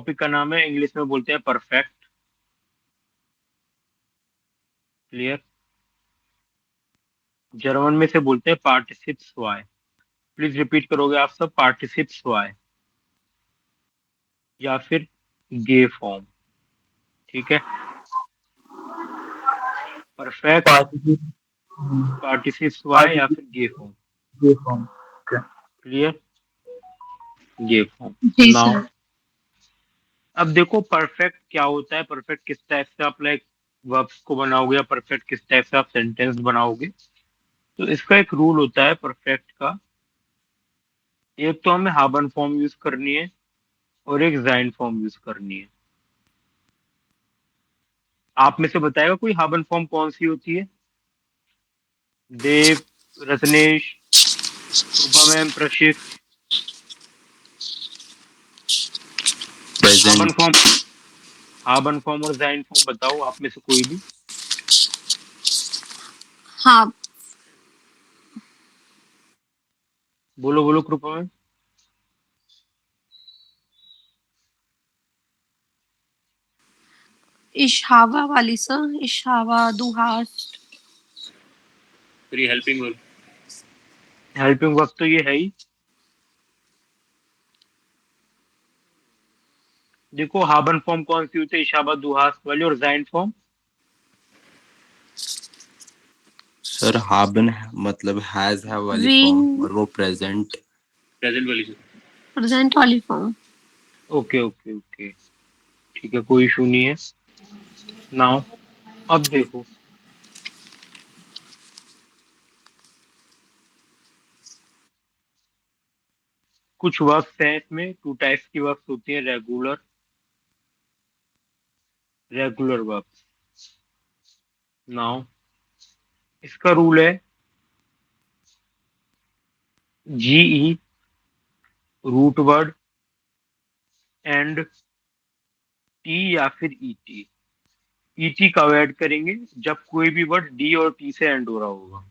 Topic का नाम है, इंग्लिश में बोलते हैं परफेक्ट। क्लियर? जर्मन में से बोलते हैं पार्टिसिप्स वाई। प्लीज रिपीट करोगे आप सब, पार्टिसिप्स वाई या फिर गे फॉर्म। ठीक है, परफेक्ट, पार्टिसिप पार्टिसिप्स वाई या पार्टिसिप फिर गे फॉर्म। ये फॉर्म। ओके। क्लियर? गे फॉर्म। जी नाउ सर। अब देखो परफेक्ट क्या होता है, परफेक्ट किस टाइप से आप लाइक वर्ब्स को बनाओगे, या परफेक्ट किस टाइप से आप सेंटेंस बनाओगे। तो इसका एक रूल होता है परफेक्ट का। एक तो हमें हाबन फॉर्म यूज करनी है और एक जाइन फॉर्म यूज करनी है। आप में से बताएगा कोई हाबन फॉर्म कौन सी होती है? देव, रत्नेश, कृपा मैम, प्रशिक। हाबन प्रेजेंट। फॉर्म, हाबन फॉर्म और जाइन फॉर्म बताओ आप में से कोई भी। हाँ, बोलो बोलो कृपा मैम। इशावा वाली सर, इशावा, दुहास। फिर हेल्पिंग वर्ब। हेल्पिंग वर्ब तो ये है ही। देखो हाबन फॉर्म कौन सी होती है, इशाबा दुहास वाली, और जाइन फॉर्म सर हाबन मतलब हैज है वाली फॉर्म, विंग, और वो प्रेजेंट। प्रेजेंट वाली सर। प्रेजेंट वाली फॉर्म। ओके ओके ओके, ठीक है, कोई इशू नहीं है। नाउ अब देखो, कुछ वर्ब्स हैं इसमें, टू टाइप्स की वर्ब्स होती है, रेगुलर, रेगुलर वर्ब्स। नाउ इसका रूल है जीई, रूट वर्ड, एंड टी या फिर ईटी। ईटी कब ऐड करेंगे? जब कोई भी वर्ड डी और टी से एंड हो रहा होगा।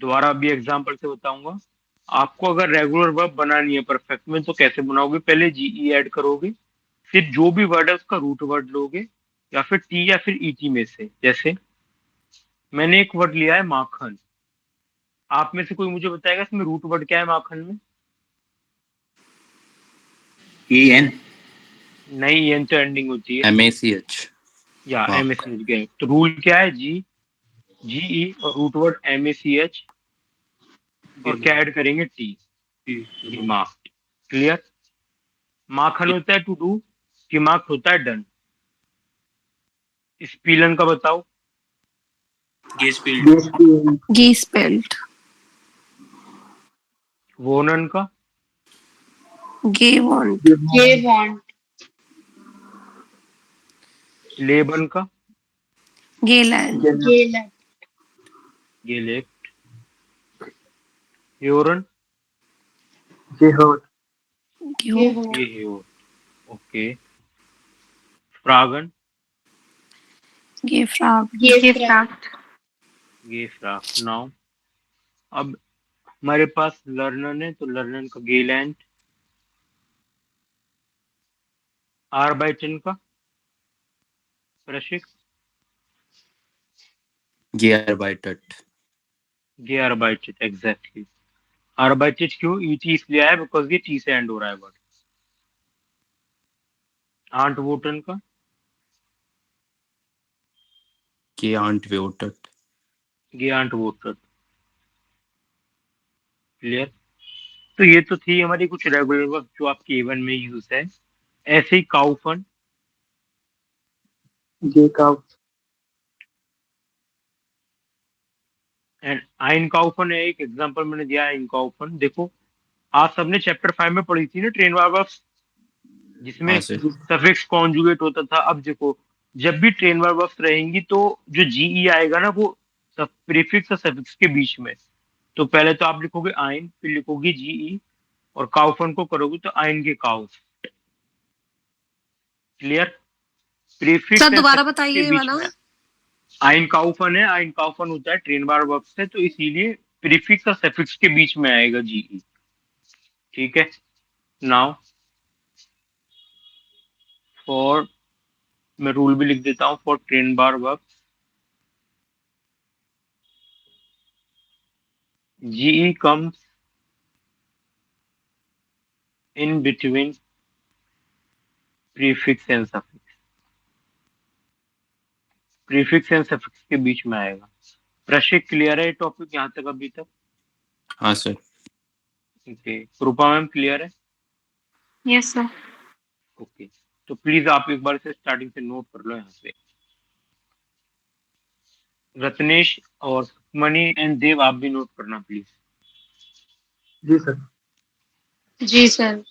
दोबारा अभी एग्जांपल से बताऊंगा। आपको अगर रेगुलर वर्ब बनानी है परफेक्ट में, तो कैसे बनाओगे? पहले जीई ऐड करोगे, फिर जो भी वर्ड है उसका रूट वर्ड लोगे, या फिर टी या फिर ईटी में से। जैसे मैंने एक वर्ड लिया है माखन, आप में से कोई मुझे बताएगा इसमें रूट वर्ड क्या है माखन में? EN। नहीं, एन तो एंडिंग होती है, MACH। या एम एस मार्क। एच गए। तो रूल क्या है? जी, जीई और root word M A C H, और क्या ऐड करेंगे? टी, दिमाग। क्लियर? माखन होता है टू डू, दिमाग होता है डन। स्पीलन का बताओ। गेस्पिल्ड। गेस्पियन गे स्पेल्ड, वोनन का। गे वॉन्ट, गे वॉन्ट, लेबन का। गे लैंड, गे ये लेफ्ट। ह्योरन। गे हर्ट गे हो, ये ह्योर। ओके। फ्रागन। गे फ्रॉग, गे फ्रॉग, ये फ्राग। नाउ अब हमारे पास लर्नन है, तो लर्नन का गेलैंड। आर्बाइटन का प्रशिक। gearbeitet। ये आर्बाइटेड, एग्जैक्टली। आर्बाइटेड क्यों ईटी इसलिए आया? बिकॉज ये टी से एंड हो रहा है वर्ड। आंट वोटन का geantwortet। ये आंट वोटर। क्लियर? तो ये तो थी हमारी कुछ रेगुलर वर्ब जो आपके एवन में यूज है। ऐसे ही काउफन गे काउ एंड आइन काउफन है, एक एग्जांपल मैंने दिया है। इन काउफन देखो, आप सबने चैप्टर 5 में पढ़ी थी ना ट्रेन वर्ब्स, जिसमें हाँ सर। सफिक्स कॉन्जुगेट होता था। अब देखो, जब भी ट्रेन वर्ब्स रहेंगी तो जो जीई आएगा ना, वो प्रीफिक्स और सफिक्स के बीच में। तो पहले तो आप लिखोगे आइन, फिर लिखोगे जीई, और काउफन को करोगे तो आइन के cow. Clear? Prefix sir and दोबारा सफिक्स के बताइए ये बीच वाला। में आइन काउफन है। आइन काउफन होता है ट्रेन बार वर्ब से, तो इसीलिए प्रीफिक्स और सफिक्स के बीच में आएगा जीई। ठीक है? नाउ फॉर, मैं रूल भी लिख देता हूँ, for train bar work GE comes in between prefix and suffix. Prefix and suffix के बीच में आएगा। प्रशिक क्लियर है ये टॉपिक यहाँ तक अभी तक? हाँ सर। ओके, कृपा मैम क्लियर है? Yes sir. ओके, तो प्लीज आप एक बार से स्टार्टिंग से नोट कर लो यहाँ पे। रत्नेश और मणि एंड देव आप भी नोट करना प्लीज। जी सर। जी सर।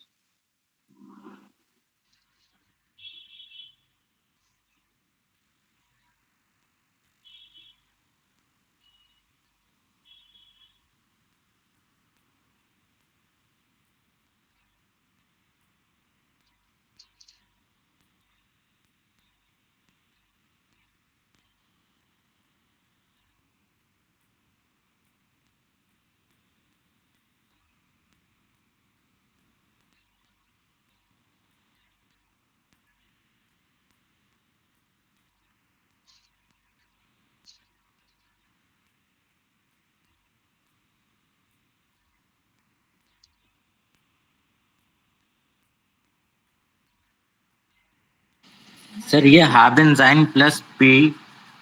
सर ये हाबेनजाइन प्लस पी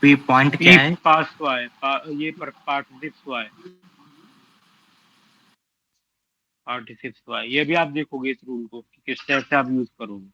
पी पॉइंट क्या है? पास हुआ है, ये पर पार्टिसिप्स हुआ है, पार्टिसिप्स हुआ है। ये भी आप देखोगे इस रूल को कि किस तरह से आप यूज करोगे।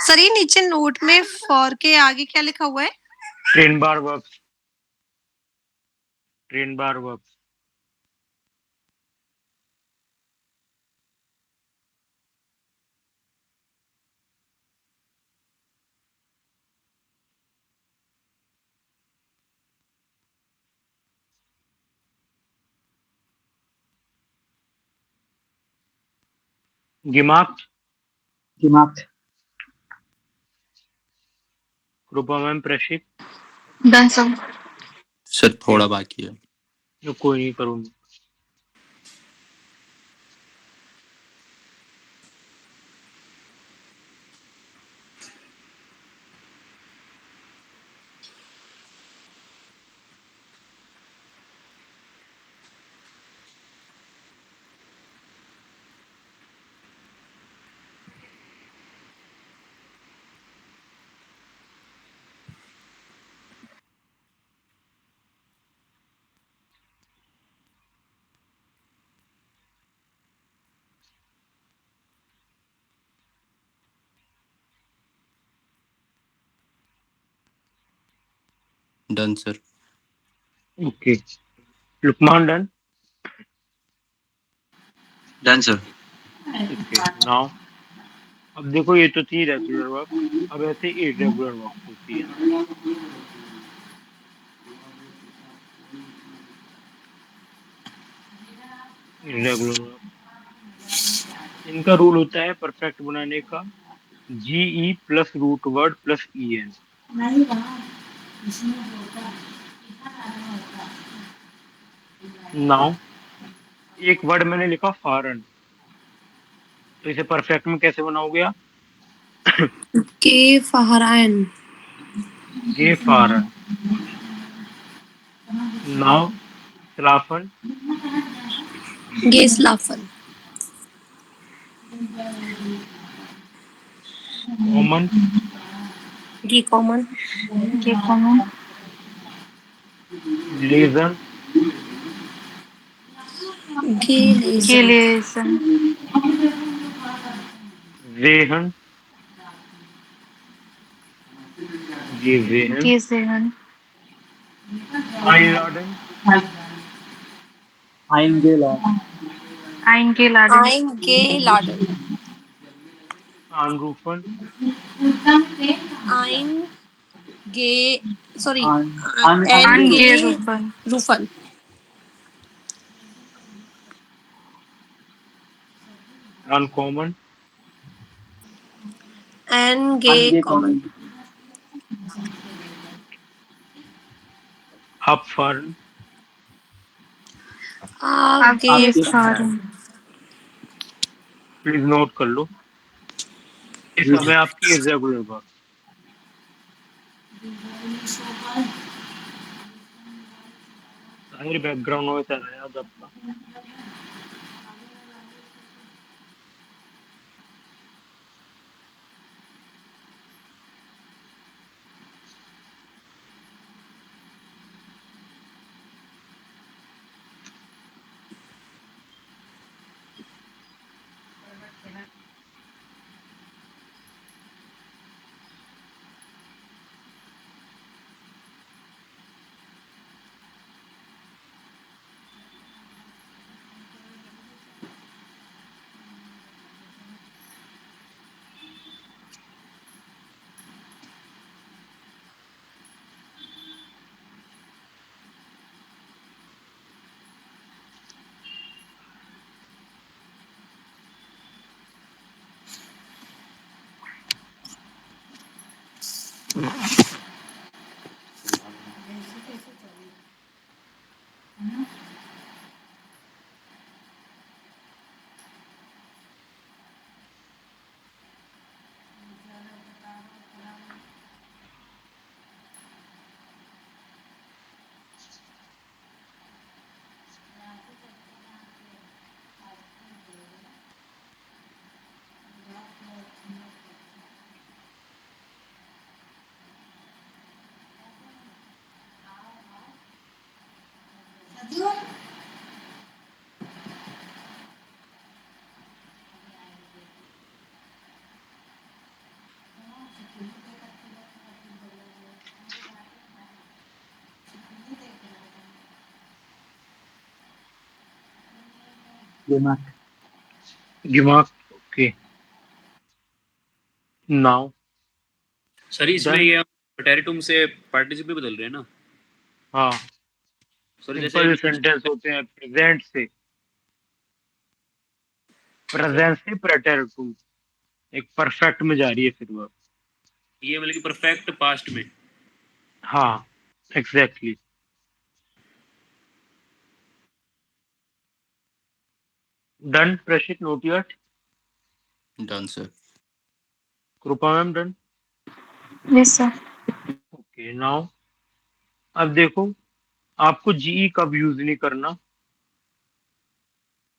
सर ये नीचे नोट में फॉर के आगे क्या लिखा हुआ है? Train bar works, train bar works. दिमाग, दिमाग। Kripa ma'am, Prashik. Done sir. Sir थोड़ा बाकी है। जो कोई नहीं करूंगी। Done sir. Okay, Lukman done. Done, sir. Okay, now अब देखो ये तो थी रेगुलर वर्ब, अब ऐसे इरेगुलर वर्ब होती है। इरेगुलर वर्ब, इनका रूल होता है परफेक्ट बनाने का GE plus root word plus EN. Now एक वर्ड मैंने लिखा फॉरेन, तो इसे परफेक्ट में कैसे बनाओगे आप? के फहरान। गे फॉरेन। नाउ स्लाफन, गे स्लाफन। कॉमन, गे कॉमन। गे कॉमन। लेजन, गे गे लेजन। लेसन। वेहन, ये वेहन, गे सेहन। आइलाडन, Eingeladen. आइन गे लाडन। आइन गे लाडन। आनरूफन, आइन गे सॉरी एन आन गे गे Angerufen. रूफन। रूफन। अनकॉमन, एन गे कॉमन। Angekommen. हपफर्न, आगे आगे Abgefahren. फारन। प्लीज नोट कर लो। ये जी सब है आपकी इरेगुलर वर्ब। मेरे बैकग्राउंड नॉइस आ रहा है आज आपका। Gemacht. दिमाग, ओके। नाउ सर इसमें डन। ये प्रेटेरिटुम से पार्टिसिपल बदल रहे हैं ना हाँ, सर, जैसे सिंपल सेंटेंस होते हैं प्रेजेंट से, प्रेजेंट से प्रेटेरिटुम, एक परफेक्ट में जा रही है फिर वर्ब। ये मतलब कि परफेक्ट पास्ट में। हाँ, exactly. Done Preshit not yet. Done sir. Kripa ma'am done. Yes sir. Okay, now अब देखो आपको जीई कब यूज नहीं करना।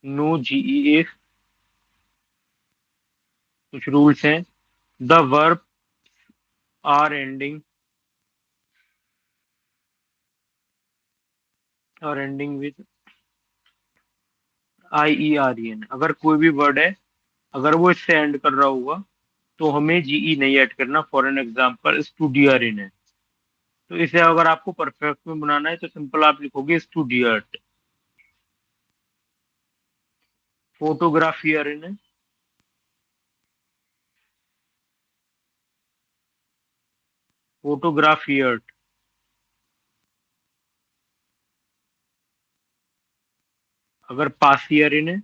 नो जीई इफ, कुछ रूल्स हैं। द वर्ब आर एंडिंग और एंडिंग विद IEREN। अगर कोई भी वर्ड है, अगर वो इससे एंड कर रहा होगा तो हमें जीई नहीं ऐड करना। फॉर एन एग्जाम्पल स्टूडियरिन है, तो इसे अगर आपको परफेक्ट में बनाना है तो सिंपल आप लिखोगे स्टूडियट। फोटोग्राफियर इन, फोटोग्राफियर। अगर पासियर इन है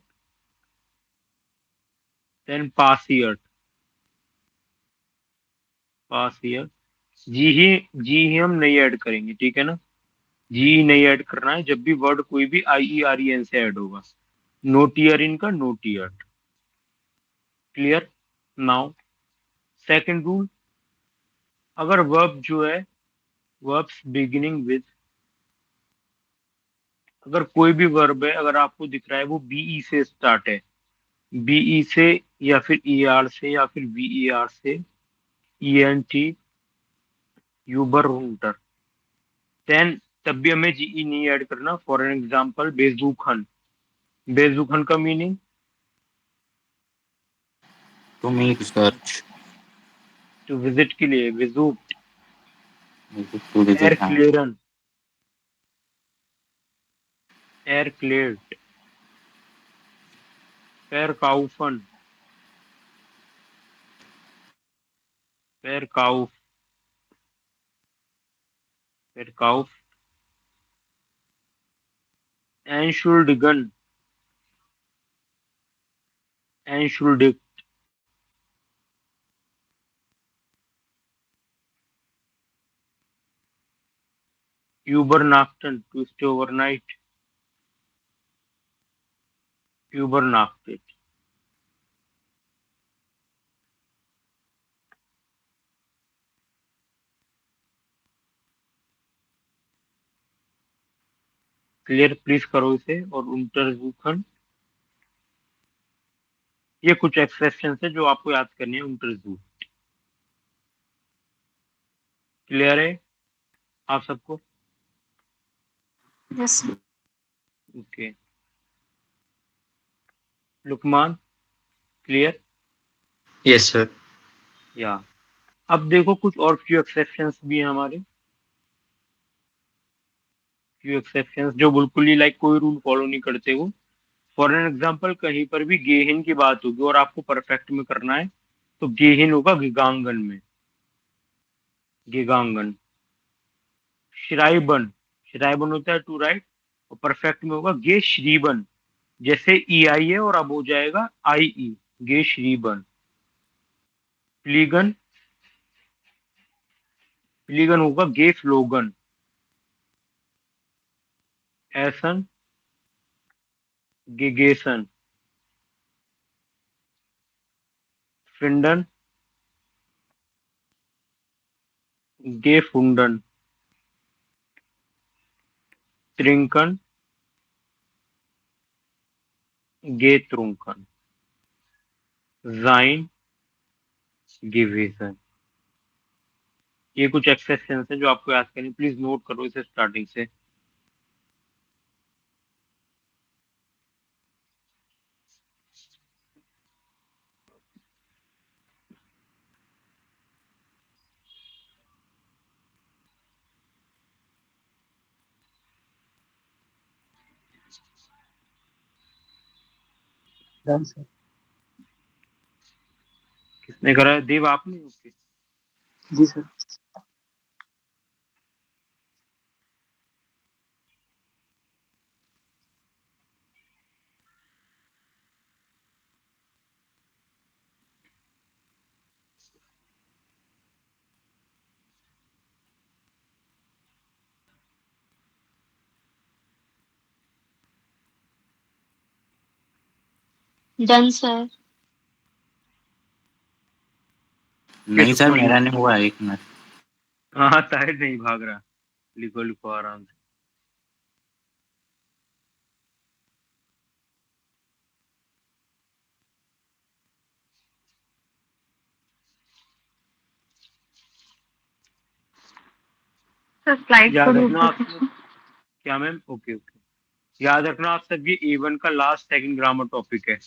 देन पासियर, पासियर। जी ही हम नहीं ऐड करेंगे, ठीक है ना। जी नहीं ऐड करना है जब भी वर्ड कोई भी IEREN से ऐड होगा। नोटियर इन का नोटियट। क्लियर। नाउ सेकंड रूल, अगर वर्ब जो है, वर्ब्स बिगिनिंग विद, अगर कोई भी वर्ब है अगर आपको दिख रहा है वो BE से स्टार्ट है, BE से या फिर ER से या फिर VER से, ENT, यूबर, रूटर, देन तब भी हमें GE नहीं ऐड करना। फॉर एन एग्जाम्पल बेजूखन, बेजूखन का meaning To meet, search, to visit के लिए विजूट। to एयर visit. क्लियरन, एयर क्लियर्ड। पैर काउफन, पैर काउफ, पैर काउफ। एंशुल्डिगन, एंशुल्डिक। यूबरनाक्टन, टू स्टे ओवरनाइट, यूबरनाक्टेड। क्लियर, प्लीज करो इसे। और untersuchen, ये कुछ एक्सेप्शन है जो आपको याद करनी है। untersuchen, क्लियर है आप सबको? Yes, sir. Okay, Lukman, clear? Yes, sir. या अब देखो कुछ और फ्यू एक्सेप्शंस भी हैं हमारे, फ्यू एक्सेप्शंस जो बिल्कुल ही लाइक कोई रूल फॉलो नहीं करते हो। फॉर एन एग्जाम्पल कहीं पर भी गेहिन की बात होगी और आपको परफेक्ट में करना है तो गेहिन होगा गिगांगन में, गिगांगन। श्राइबन, श्राइबन होता है टू राइट, और परफेक्ट में होगा गे श्रीबन। जैसे EI है और अब हो जाएगा IE, गे श्रीबन। प्लीगन, प्लीगन होगा गे फ्लोगन। एसन, गेगेसन। फिंडन, गे फुंडन। त्रिंकन, गे त्रुंकन। जाइन, गिवेसन। ये कुछ एक्सेप्शंस है जो आपको याद करनी, प्लीज नोट करो इसे स्टार्टिंग से। Done sir. किसने करा है? देव आपने? ओके। जी सर। Done, sir. नहीं सर, किसको मेरा लिख, नहीं हुआ, एक मिनट। हाँ ताहिर नहीं भाग रहा, लिखो लिखो आराम से। Sir, slide को याद दूर रखना कर आप सब, दीजिए। क्या मैम? ओके ओके, याद रखना आप सब ये A1 का लास्ट सेकंड ग्रामर टॉपिक है।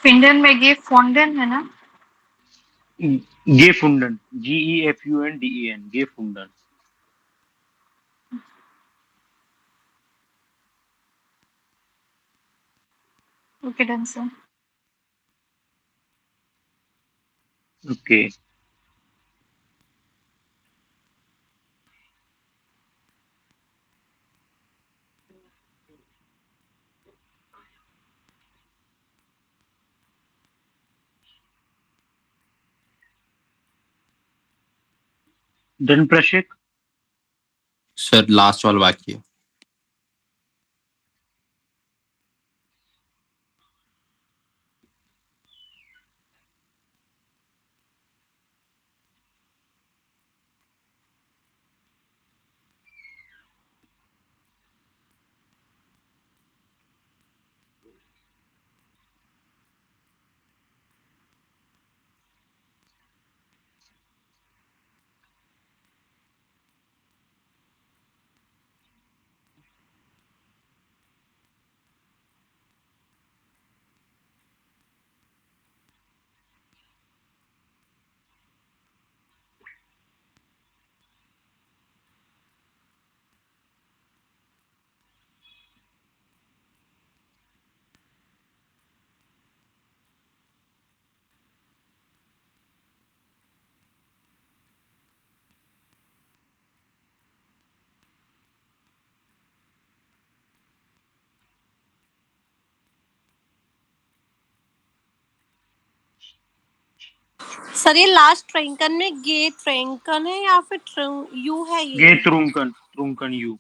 फिंडन में ये फोंडन है ना? गेफुंडन, GEFUNDEN, गेफुंडन। Okay done sir. Okay, done Prashik. Sir last वाला बाकी है। सर ये लास्ट ट्रैंकन में गे ट्रैंकन है या फिर यू है ये? गे त्रुंकन, त्रुंकन यू।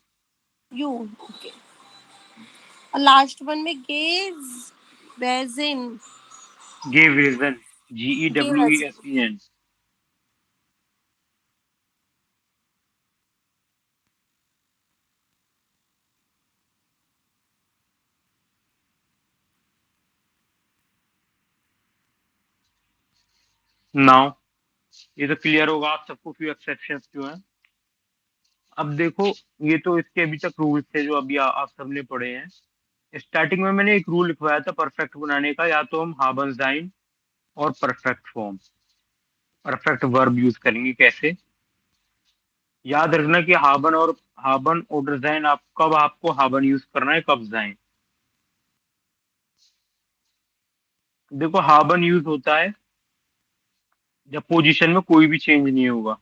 You, okay. और लास्ट वन में गेज बेजिन। गेवेजन, GEWESEN। नाउ ये तो क्लियर होगा आप सबको फ्यू एक्सेप्शंस क्यों हैं। अब देखो, ये तो इसके अभी तक रूल्स थे जो अभी आप सबने पढ़े हैं। स्टार्टिंग में मैंने एक रूल लिखवाया था परफेक्ट बनाने का, या तो हम हाबन जाइन और perfect form, perfect verb use करेंगे। कैसे? याद रखना कि हाबन और डिजाइन, आप कब आपको हाबन यूज करना है, कब जाइन। देखो, हाबन यूज होता है जब पोजीशन में कोई भी चेंज नहीं होगा,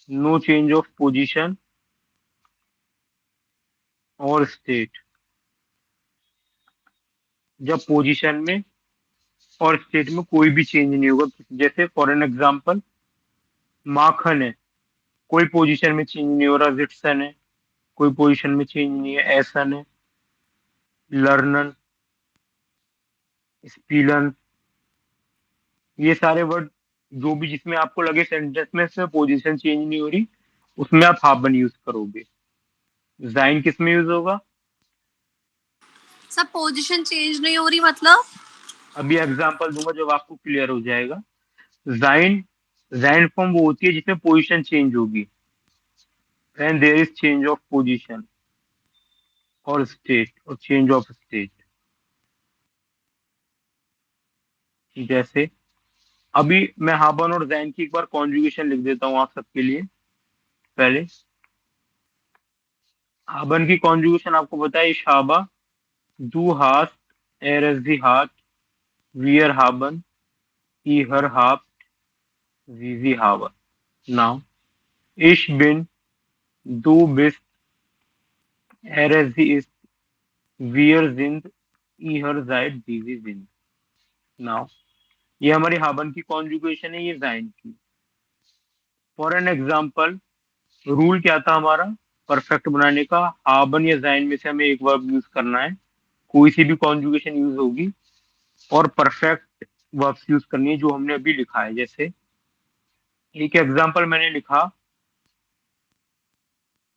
नो चेंज ऑफ पोजीशन और स्टेट। जब पोजीशन में और स्टेट में कोई भी चेंज नहीं होगा, जैसे फॉर एन एग्जांपल माखन है, कोई पोजीशन में चेंज नहीं हो रहा। जिटसन है, कोई पोजीशन में चेंज नहीं है। एसन है, लर्नन, स्पीलन, ये सारे वर्ड जो भी जिसमें आपको लगे सेंटेंस में से पोजीशन चेंज नहीं हो रही, उसमें आप हाबन यूज करोगे। जाइन किस में यूज होगा? सब पोजीशन चेंज नहीं हो रही मतलब? अभी एग्जांपल दूंगा जब आपको क्लियर हो जाएगा। जाइन, जाइन फॉर्म वो होती है जिसमें पोजीशन चेंज होगी, and there is change of position और स्टेट और चेंज ऑफ स्टेट। जैसे अभी मैं हाबन और जैन की एक बार कॉन्जुगेशन लिख देता हूँ आप सबके लिए। पहले हाबन की कॉन्जुगेशन आपको पता है, शाबा, दू हास्ट, एरस दी हार्ट, वियर हाबन, ई हर हाफ, जीजी हावन। नाउ इश बिन, दू बिस्ट, एरस दी इस्ट, वियर जिंद, ई हर जाइड, जीजी जिंद। नाउ ये हमारी हाबन की कॉन्जुगेशन है, ये जाइन की। फॉर एन एग्जाम्पल, रूल क्या था हमारा परफेक्ट बनाने का? हाबन या जाइन में से हमें एक वर्ब यूज करना है, कोई सी भी कॉन्जुगेशन यूज होगी, और परफेक्ट वर्ब्स यूज करनी है जो हमने अभी लिखा है। जैसे एक एग्जांपल मैंने लिखा,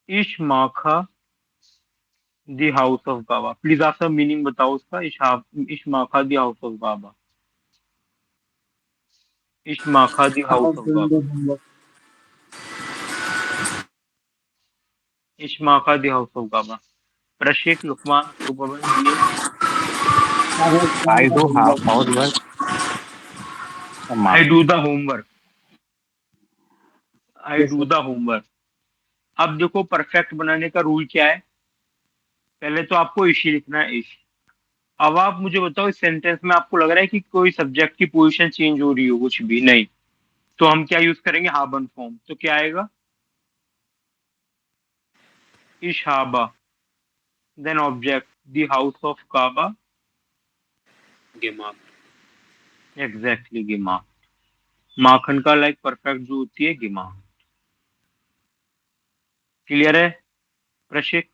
इश माखा the house of Baba. Please आप सब मीनिंग बताओ उसका। इश माखा द हाउस ऑफ बाबा, इश माखा द हाउस ऑफ बाबा, इश माखा द हाउस ऑफ बाबा। प्रशिक, लुकमान, सुपरमैन, ये I do housework. I do the homework, I Yes, do sir. The homework. अब देखो परफेक्ट बनाने का रूल क्या है, पहले तो आपको इश ही लिखना है, इश। अब आप मुझे बताओ इस सेंटेंस में आपको लग रहा है कि कोई सब्जेक्ट की पोजीशन चेंज हो रही हो, कुछ भी नहीं, तो हम क्या यूज करेंगे, हाबन फॉर्म। तो क्या आएगा, इश हाबा, then object the house of काबा, gemacht, एग्जैक्टली गिमा। माखन का लाइक परफेक्ट जो होती है गिमा। क्लियर है प्रशिक,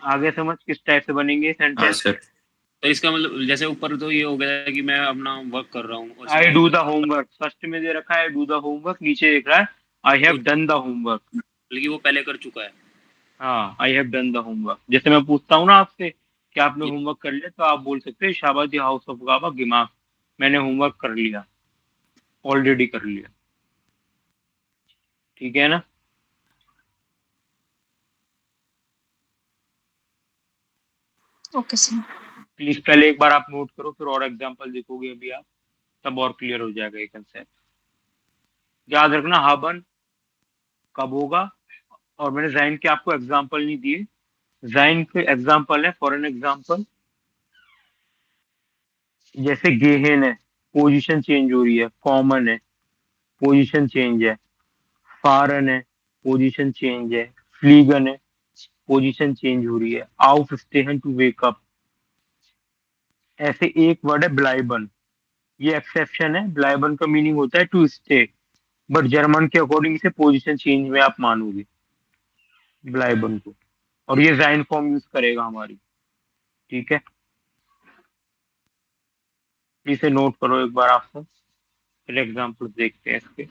आगे समझ किस टाइप से बनेंगे हाँ सेंटेंस। सर। तो इसका मतलब जैसे ऊपर तो ये हो गया कि मैं अपना वर्क कर रहा हूँ और आई इसमें डू द होमवर्क, फर्स्ट में दे रखा है आई डू द होमवर्क, नीचे देख रहा है I have done the homework. बल्कि वो पहले कर चुका है। हाँ, I have done the homework. जैसे मैं पूछता हूँ ना आपसे कि आपने ये होमवर्क कर लिया, तो आप बोल सकते हैं शाबादी हाउस ऑफ गाबा गिमा, मैंने होमवर्क कर लिया, ऑलरेडी कर लिया। ठीक है ना। Okay, sir. प्लीज पहले एक बार आप नोट करो, फिर और एग्जांपल देखोगे अभी आप, तब और क्लियर हो जाएगा ये कंसेप्ट। याद रखना हाबन कब होगा, और मैंने जाइन के आपको एग्जांपल नहीं दिए, जाइन के एग्जांपल है फॉर एन एग्जांपल, जैसे गेहन है, पोजीशन चेंज हो रही है, कॉमन है, पोजीशन चेंज है, फारन है, पोजीशन चेंज है, फ्लीगन है, पोजीशन चेंज हो रही है, आउफ स्टेहन टू वेक अप। ऐसे एक वर्ड है ब्लाइबन, ये एक्सेप्शन है, ब्लाइबन का मीनिंग होता है टू स्टे, बट जर्मन के अकॉर्डिंग से पोजीशन चेंज में आप मानोगे ब्लाइबन को, और ये जाइन फॉर्म यूज करेगा हमारी। ठीक है, इसे नोट करो एक बार आप सब, फिर एग्जाम्पल देखते हैं इसके।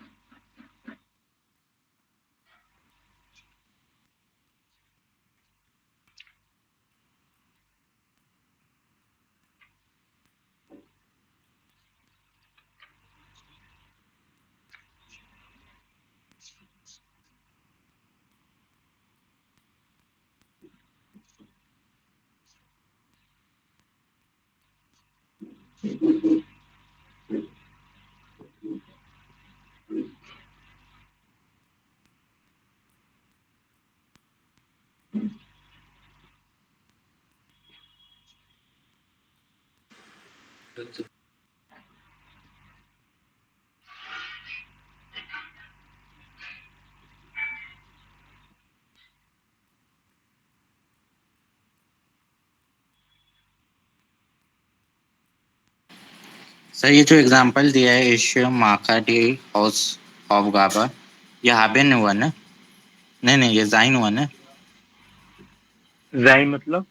सर ये जो एग्जांपल दिया है इश माका डी हाउस ऑफ गाबा, ये हाबेन हुआ ना? नहीं नहीं, ये जाइन हुआ ना? जाइन मतलब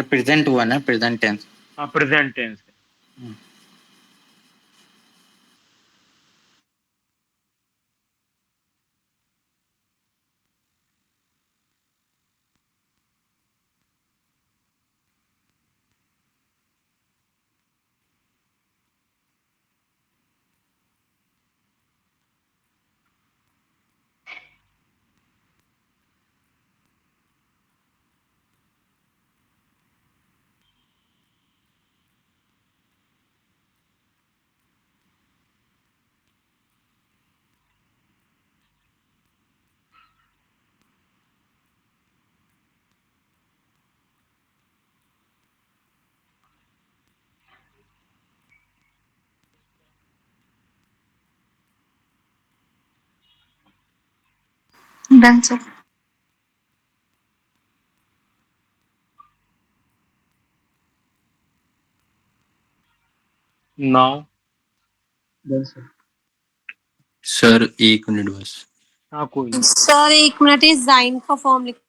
प्रेजेंट हुआ ना, प्रेजेंट टेंस। हाँ प्रेजेंट टेंस है। Done, sir. Now Done, sir. Sir एक मिनट बस। हाँ कोई नहीं। सर 1 मिनट, इस जाइन का फॉर्म लिख।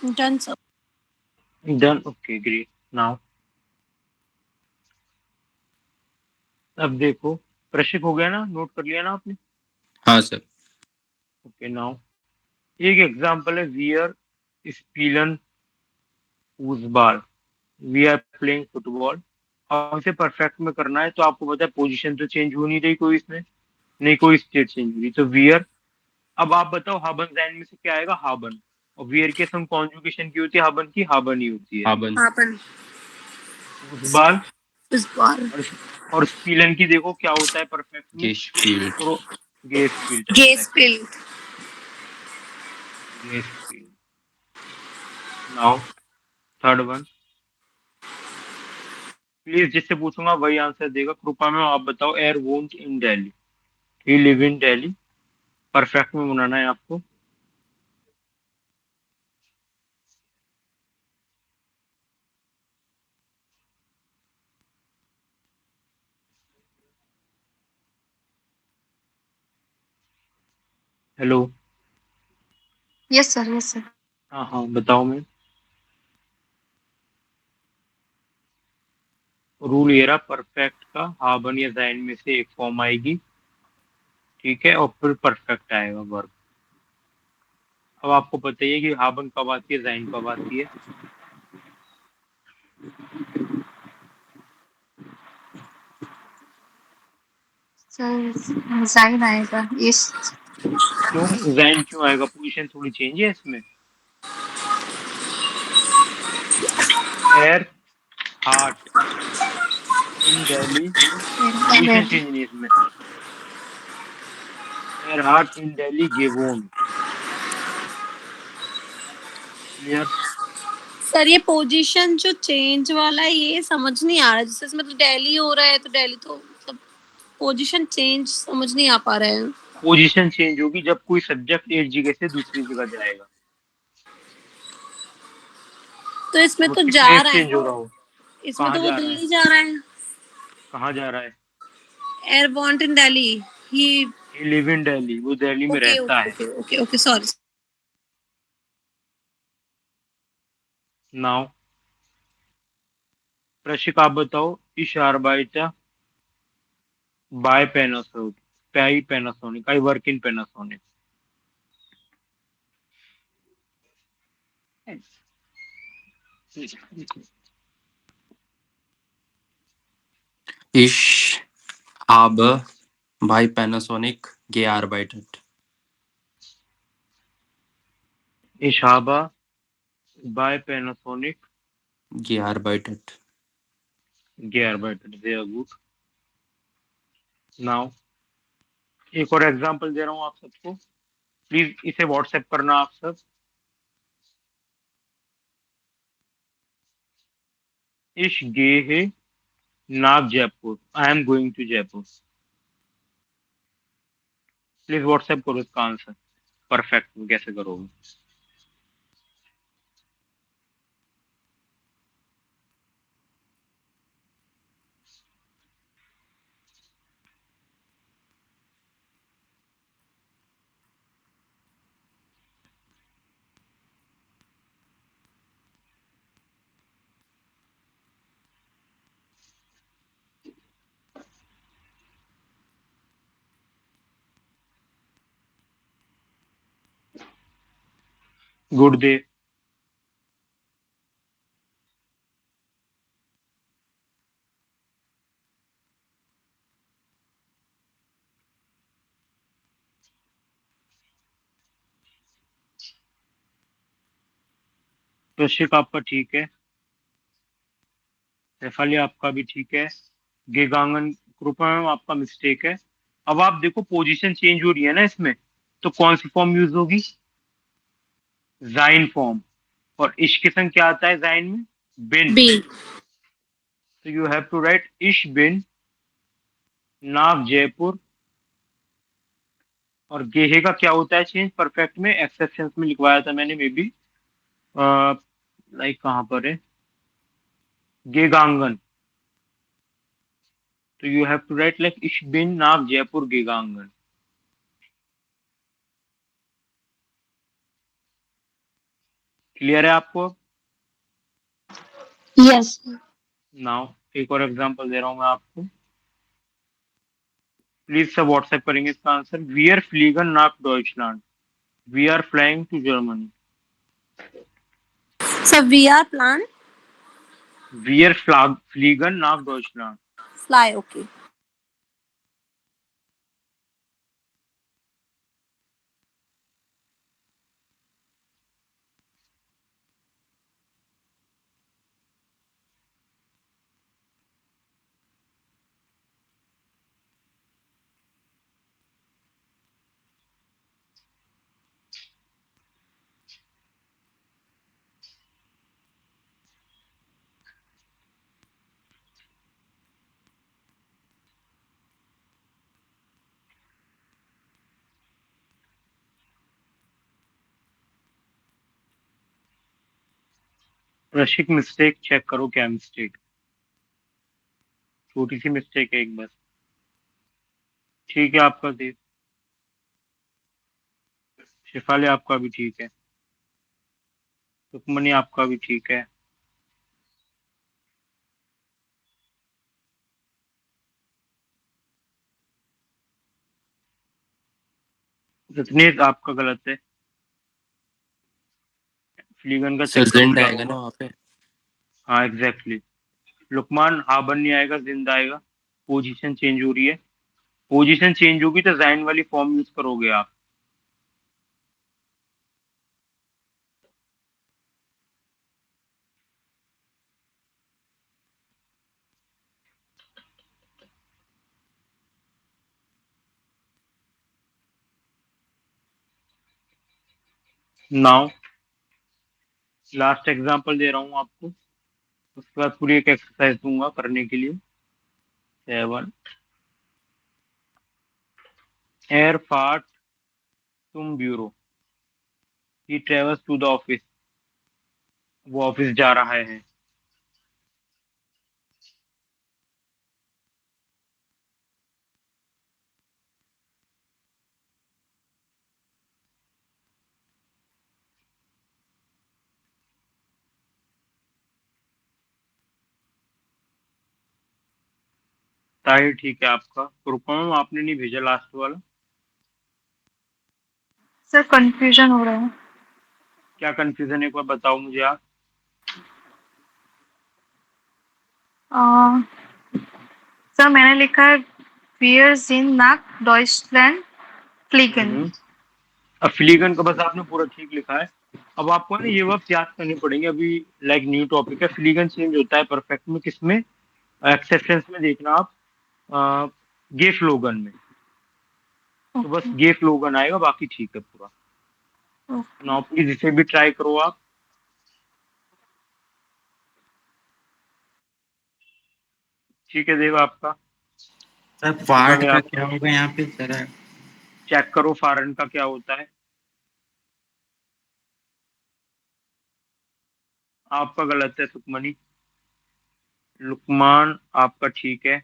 Done sir. Done, okay great. Now अब देखो, प्रशिक हो गया ना, नोट कर लिया ना आपने? हाँ सर। ओके नाउ एक एग्जांपल है, वियर स्पीलन फूसबाल, वी आर प्लेइंग फुटबॉल। अब इसे परफेक्ट में करना है तो आपको पता है पोजीशन तो चेंज हो नहीं रही कोई इसमें, नहीं कोई स्टेट चेंज हो रही, तो वियर। अब आप बताओ हाबन जैन में से क्या आएगा? हाबन। और वियर के सम कॉन्जुगेशन की होती है हाबन की, हाबन ही होती है। हाबन। हाबन। फूसबाल इस बार और स्पीलन की देखो क्या होता है परफेक्ट में? गेस्पिल्ट। गेस्पिल्ट, गेस्पिल। गेस्पिल्ट। नाउ थर्ड वन, प्लीज जिससे पूछूंगा वही आंसर देगा। कृपा में आप बताओ, air won't in Delhi, he live in Delhi, perfect में बनाना है आपको। Hello, Yes, sir. Yes, sir. हाँ हाँ बताओ। मैं रूल ये रहा परफेक्ट का, हाबन या जैन में से एक फॉर्म आएगी, ठीक है, और फिर परफेक्ट आएगा वर्ब। अब आपको पता ही है कि हाबन कब आती है, जैन कब आती है। Sir, Zain आएगा. Yes. क्यों जैन क्यों आएगा? पोजीशन थोड़ी चेंज है इसमें। एयर हार्ट इन दिल्ली, पोजीशन चेंज नहीं है इसमें। एयर हार्ट इन दिल्ली गेवोन, क्लियर? सर ये पोजीशन जो चेंज वाला है ये समझ नहीं आ रहा, जैसे इसमें तो दिल्ली हो रहा है तो दिल्ली तो मतलब पोजीशन चेंज समझ नहीं आ पा रहा है। पोजीशन चेंज होगी जब कोई सब्जेक्ट एक जगह से दूसरी जगह जाएगा, तो इसमें जब तो उसकी जा प्लेस रहा है चेंज हो ना, रहा हो। इसमें कहाँ तो वो जा रहा है? दिल्ली जा रहा है। कहाँ जा रहा है? एयर वांट इन Delhi, he. He live in Delhi, वो दिल्ली में ओके रहता ओके है। Okay okay okay sorry. Now Prashik आप बताओ, इश आर्बाइटा बाय पैनासोनिक, बाय Panasonic, I work in Panasonic. Ich habe bei Panasonic gearbeitet. इशाबा बाय Panasonic Gearbeitet. gearbeitet, sehr gut। Now एक और एग्जांपल दे रहा हूँ आप सबको, प्लीज इसे व्हाट्सएप करना आप सब। इश गे है नाग Jaipur, I am going to Jaipur. Please WhatsApp करो इसका आंसर, परफेक्ट में कैसे करोगे? Good day. प्रशिक आपका ठीक है, शेफाली आपका भी ठीक है, गेगांगन कृपा मैम आपका मिस्टेक है। अब आप देखो पोजीशन चेंज हो रही है ना इसमें, तो कौन सी फॉर्म यूज होगी? जाइन फॉर्म। और इश के संग क्या आता है जाइन में? बिन। बी। तो यू हैव टू राइट इश बिन नाग जयपुर। और गेहे का क्या होता है चेंज परफेक्ट में? एक्सेप्शंस में लिखवाया था मैंने, मे बी लाइक कहाँ पर है, गेगांगन। तो you have to write like इश बिन नाग जयपुर गेगांगन। क्लियर है आपको? Yes. नाउ एक और एग्जांपल दे रहा हूं मैं आपको, प्लीज सब व्हाट्सएप करेंगे इसका आंसर। वी आर फ्लीगन नाक डॉइचलैंड, we are flying to Germany. Sir वी आर प्लान वी आर फ्लीगन नाक डॉइचलैंड। Fly, okay. Rashik mistake check करो, क्या मिस्टेक? छोटी सी मिस्टेक है एक बस। ठीक है आपका देव। शिफाली आपका भी ठीक है। सुखमनी आपका भी ठीक है। रत्नेश आपका गलत है। फ्लीगन का सर चेक करो जिंड क्या आएगा ना होगा। वहाँ पे? हाँ एग्जैक्टली। लुकमान हाबन नहीं आएगा, जिंदा आएगा। पोजीशन चेंज हो रही है। पोजीशन चेंज होगी तो जाइन वाली फॉर्म यूज करोगे आप। नाउ लास्ट एग्जांपल दे रहा हूँ आपको, उसके बाद पूरी एक एक्सरसाइज दूंगा करने के लिए। 7 एयर फार्ट तुम ब्यूरो, he travels to the office, वो ऑफिस जा रहा है। ताहिर ठीक है आपका। ग्रुप आपने नहीं भेजा लास्ट वाला। सर कंफ्यूजन हो रहा है। क्या कंफ्यूजन है एक बार बताओ मुझे आप। आ, सर मैंने लिखा है Wir sind nach Deutschland fliegen। अब फ्लीगन का बस आपने पूरा ठीक लिखा है। अब आपको ना ये वर्ब याद करने पड़ेंगे अभी। लाइक न्यू टॉपिक है। फ्लीगन चेंज होता है परफेक्ट में किसमें? एक्सेप्शंस में देखना आप, गे फ्लोगन में। तो बस गे फ्लोगन आएगा, बाकी ठीक है पूरा। नाउ प्लीज इसे भी ट्राई करो आप। ठीक है देव आपका। सर पार्ट शिफाली का आपका। क्या होगा यहाँ पे जरा? चेक करो फॉरेन का क्या होता है। आपका गलत है सुखमनी। लुकमान आपका ठीक है।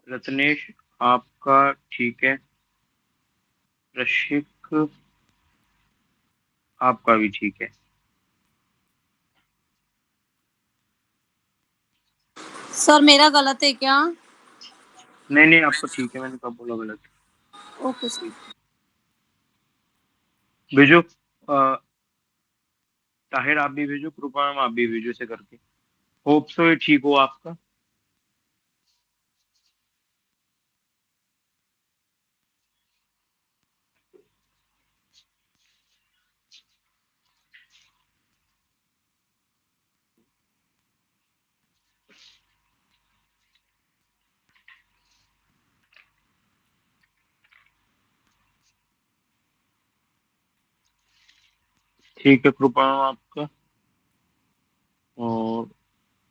रत्नेश आपका ठीक है। रशिक आपका भी ठीक है। सर मेरा गलत है क्या? नहीं नहीं आपका ठीक है, मैंने कब बोला गलत? Okay sir. भेजो। ताहिर आप भी भेजो, कृपा आप भी भेजो इसे करके। होप सो ये ठीक हो आपका। ठीक है कृपा आपका। और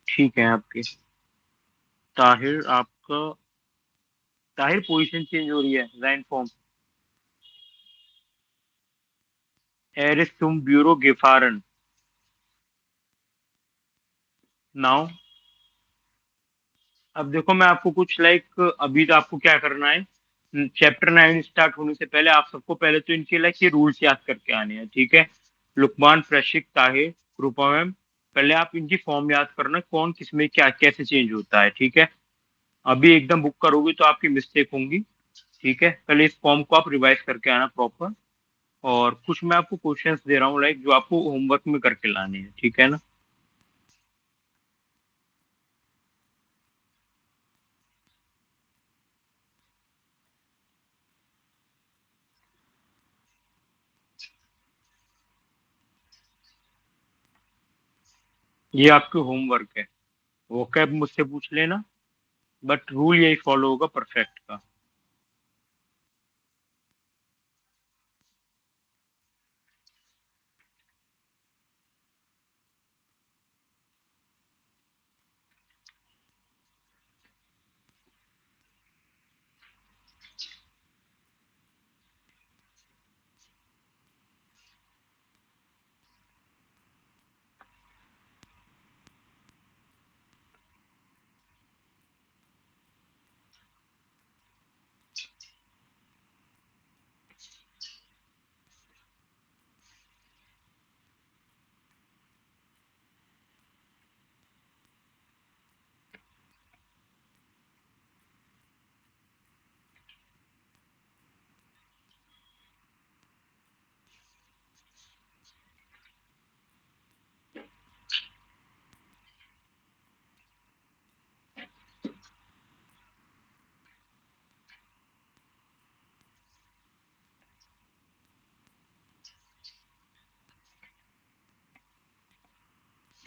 ठीक है आपके। ताहिर आपका। ताहिर पोजीशन चेंज हो रही है, लाइन फॉर्म। एरिस तुम ब्यूरो गिफारन। नाउ अब देखो मैं आपको कुछ लाइक, अभी तो आपको क्या करना है, चैप्टर 9 स्टार्ट होने से पहले आप सबको पहले तो इनके लाइक ये रूल्स याद करके आने हैं, ठीक है? लुकमान, प्रशिक, ताहिर, रूपा मैम, पहले आप इनकी फॉर्म याद करना, कौन किसमें क्या कैसे चेंज होता है, ठीक है। अभी एकदम बुक करोगे तो आपकी मिस्टेक होंगी, ठीक है। पहले इस फॉर्म को आप रिवाइज करके आना प्रॉपर, और कुछ मैं आपको क्वेश्चंस दे रहा हूँ लाइक जो आपको होमवर्क में करके लाने हैं, ठीक है ना। ये आपके होमवर्क है, वो कैब मुझसे पूछ लेना, बट रूल यही फॉलो होगा परफेक्ट का।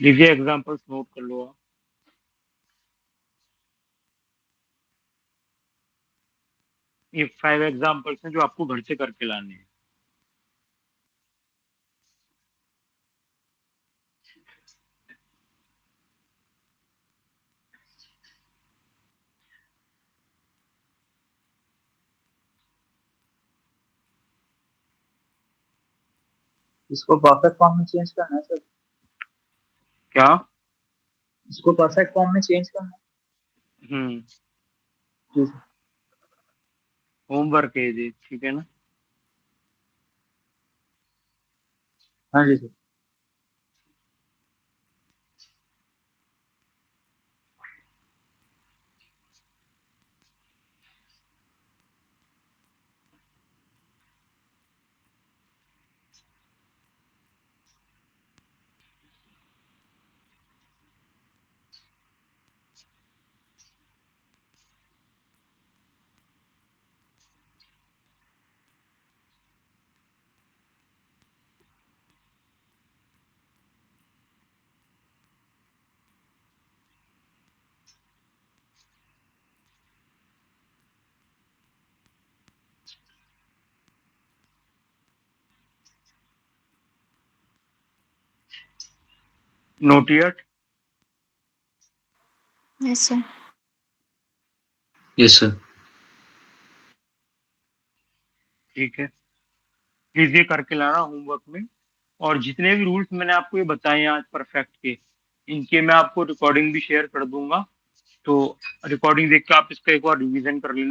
लीजिए एग्जांपल्स नोट कर लो आप। ये 5 एग्जांपल्स हैं जो आपको घर से करके लाने हैं। इसको परफेक्ट फॉर्म में चेंज करना है सर। क्या? इसको परफेक्ट फॉर्म में चेंज करना है। हम्म, जी सर। होमवर्क है ये, ठीक है ना। हाँ जी sir. Not yet? Yes, sir. Yes, sir. ठीक है, प्लीज ये करके लाना होमवर्क में। और जितने भी रूल्स मैंने आपको ये बताए हैं आज परफेक्ट के, इनके मैं आपको रिकॉर्डिंग भी शेयर कर दूंगा, तो रिकॉर्डिंग देख के आप इसका एक बार रिवीजन कर लेना।